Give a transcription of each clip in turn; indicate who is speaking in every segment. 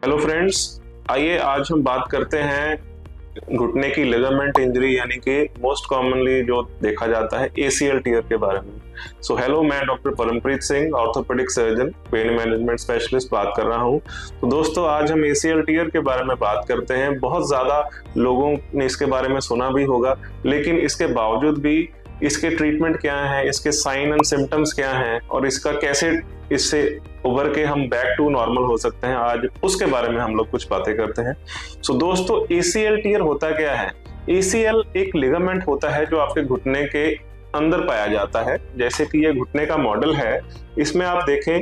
Speaker 1: Hello friends, आइए आज हम बात करते हैं घुटने की लिगामेंट इंजरी यानी कि मोस्ट कॉमनली जो देखा जाता है एसीएल टीयर के बारे में। हेलो, मैं doctor Parampreet Singh, orthopaedic surgeon, pain management specialist बात कर रहा हूं। तो दोस्तों, आज हम एसीएल टीयर के बारे में बात करते हैं। बहुत ज़्यादा लोगों ने इसके बारे में सुना भी होगा, लेकिन इसके बावजूद भी इसके ट्रीटमेंट क्या है, इसके साइन एंड सिम्टम्स क्या हैं और इसका कैसे इससे उभर के हम बैक टू नॉर्मल हो सकते हैं, आज उसके बारे में हम लोग कुछ बातें करते हैं। दोस्तों, एसीएल टीयर होता क्या है? एसीएल एक लिगामेंट होता है जो आपके घुटने के अंदर पाया जाता है। जैसे कि ये घुटने का मॉडल है, इसमें आप देखें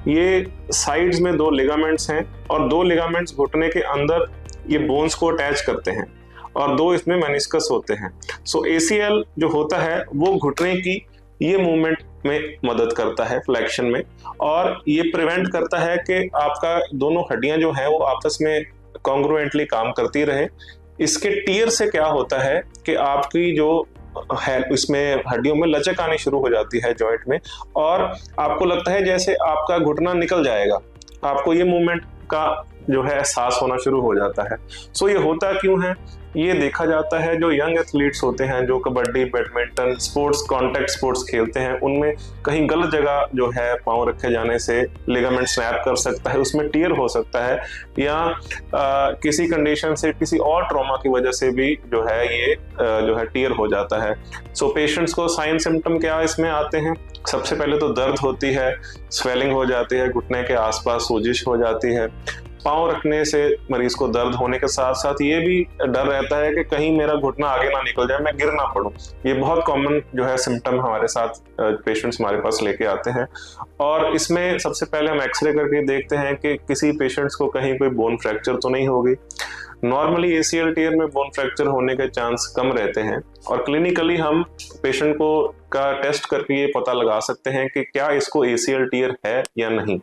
Speaker 1: ये साइड्स में दो लिगामेंट्स हैं और दो लिगामेंट्स घुटने के अंदर ये बोन्स को अटैच करते हैं और दो इसमें मेनिस्कस होते हैं। एसीएल जो होता है वो घुटने की ये मूवमेंट में मदद करता है, फ्लेक्शन में, और ये प्रिवेंट करता है कि आपका दोनों हड्डियां जो है वो आपस में कॉन्ग्रुएंटली काम करती रहे। इसके टीयर से क्या होता है कि आपकी जो है इसमें हड्डियों में लचक आनी शुरू हो जाती है जॉइंट में, और आपको लगता है जैसे आपका घुटना निकल जाएगा। आपको ये मूवमेंट का जो है एहसास होना शुरू हो जाता है। ये होता क्यों है? ये देखा जाता है जो यंग एथलीट्स होते हैं, जो kabaddi, badminton, sports, contact sports खेलते हैं, उनमें कहीं गलत जगह जो है पांव रखे जाने से लिगामेंट स्नैप कर सकता है, उसमें टीयर हो सकता है, या किसी कंडीशन से, किसी और ट्रॉमा की वजह से भी जो है ये जो है टीयर हो जाता है। पेशेंट्स को साइन सिम्टम क्या इसमें आते हैं? सबसे पहले तो दर्द होती है, स्वेलिंग हो जाती है, घुटने के आसपास सोजिश हो जाती है। पाँव रखने से मरीज को दर्द होने के साथ साथ ये भी डर रहता है कि कहीं मेरा घुटना आगे ना निकल जाए, मैं गिर ना पड़ूं। ये बहुत कॉमन जो है सिम्टम हमारे साथ पेशेंट्स हमारे पास लेके आते हैं। और इसमें सबसे पहले हम एक्सरे करके देखते हैं कि किसी पेशेंट्स को कहीं कोई बोन फ्रैक्चर तो नहीं होगी। नॉर्मली एसीएल टीयर में बोन फ्रैक्चर होने के चांस कम रहते हैं, और क्लिनिकली हम पेशेंट को का टेस्ट करके ये पता लगा सकते हैं कि क्या इसको एसीएल टीयर है या नहीं।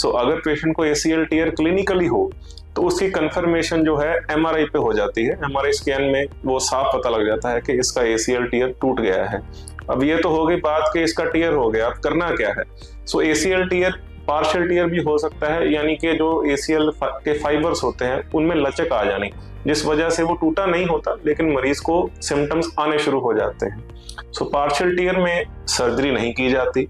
Speaker 1: अगर पेशेंट को एसीएल टीयर क्लिनिकली हो तो उसकी कंफर्मेशन जो है एमआरआई पे हो जाती है। एमआरआई स्कैन में वो साफ पता लग जाता है कि इसका एसीएल टीयर टूट गया है। अब ये तो हो गई बात कि इसका टीयर हो गया, अब करना क्या है? एसीएल टीयर पार्शियल टीयर भी हो सकता है, यानी कि जो एसीएल के फाइबर्स होते हैं उनमें लचक आ जानी, जिस वजह से वो टूटा नहीं होता लेकिन मरीज को सिम्टम्स आने शुरू हो जाते हैं। पार्शियल टीयर में सर्जरी नहीं की जाती,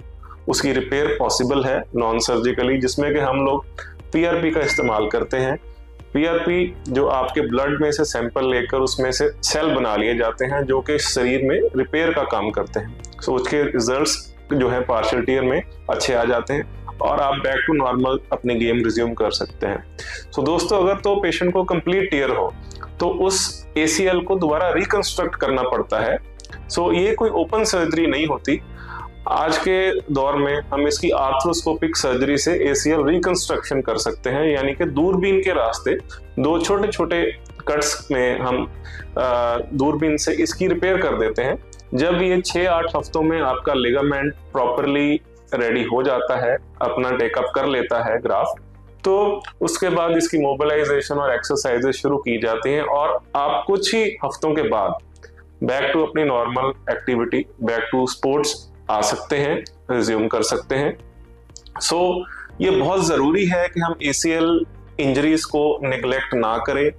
Speaker 1: उसकी रिपेयर पॉसिबल है नॉन सर्जिकली, जिसमें कि हम लोग पीआरपी का इस्तेमाल करते हैं। पीआरपी जो आपके ब्लड में से सैंपल लेकर उसमें से सेल बना लिए जाते हैं जो कि शरीर में रिपेयर का काम करते हैं। उसके रिजल्ट्स जो है पार्शियल टीयर में अच्छे आ जाते हैं और आप बैक टू नॉर्मल अपनी गेम रिज्यूम कर सकते हैं। दोस्तों, अगर तो पेशेंट को कंप्लीट टीयर हो तो उस एसीएल को दोबारा रिकंस्ट्रक्ट करना पड़ता है। ये कोई ओपन सर्जरी नहीं होती। आज के दौर में हम इसकी आर्थ्रोस्कोपिक सर्जरी से एसीएल रिकंस्ट्रक्शन कर सकते हैं, यानी कि दूरबीन के रास्ते दो छोटे छोटे कट्स में हम दूरबीन से इसकी रिपेयर कर देते हैं। जब ये 6-8 हफ्तों में आपका लिगामेंट प्रॉपरली रेडी हो जाता है, अपना टेकअप कर लेता है ग्राफ्ट, तो उसके बाद इसकी मोबिलाइजेशन और एक्सरसाइजेस शुरू की जाती हैं और आप कुछ ही हफ्तों के बाद बैक टू अपनी normal activity, back to sports आ सकते हैं, रिज्यूम कर सकते हैं। ये बहुत ज़रूरी है कि हम एसीएल इंजरीज को निगलेक्ट ना करें,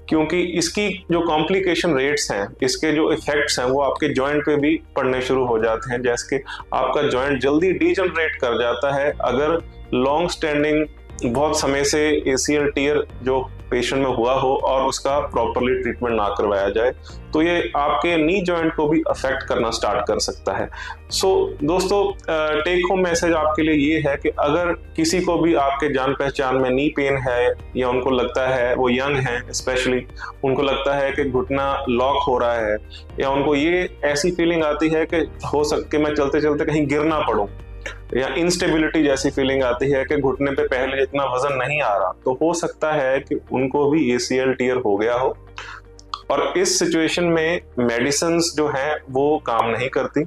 Speaker 1: क्योंकि इसकी जो कॉम्प्लिकेशन रेट्स हैं, इसके जो इफेक्ट्स हैं, वो आपके जॉइंट पे भी पड़ने शुरू हो जाते हैं। जैसे कि आपका जॉइंट जल्दी डीजनरेट कर जाता है अगर लॉन्ग स्टैंडिंग बहुत समय से एसीएल टीयर जो पेशेंट में हुआ हो और उसका प्रॉपरली ट्रीटमेंट ना करवाया जाए, तो ये आपके नी जॉइंट को भी अफेक्ट करना स्टार्ट कर सकता है। दोस्तों, टेक होम मैसेज आपके लिए ये है कि अगर किसी को भी आपके जान पहचान में नी पेन है, या उनको लगता है, वो यंग हैं स्पेशली, उनको लगता है कि घुटना लॉक हो रहा है, या उनको ये ऐसी फीलिंग आती है कि हो सकता है मैं चलते चलते कहीं गिर ना पड़ूं, या इंस्टेबिलिटी जैसी फीलिंग आती है कि घुटने पे पहले जितना वजन नहीं आ रहा, तो हो सकता है कि उनको भी एसीएल टीयर हो गया हो। और इस सिचुएशन में मेडिसिन्स जो हैं वो काम नहीं करती।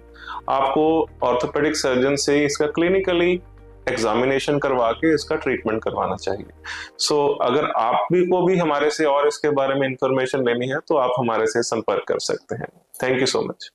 Speaker 1: आपको ऑर्थोपेडिक सर्जन से इसका क्लिनिकली एग्जामिनेशन करवा के इसका ट्रीटमेंट करवाना चाहिए। अगर आप को भी हमारे से और इसके बारे में इंफॉर्मेशन लेनी है तो आप हमारे से संपर्क कर सकते हैं। Thank you so much.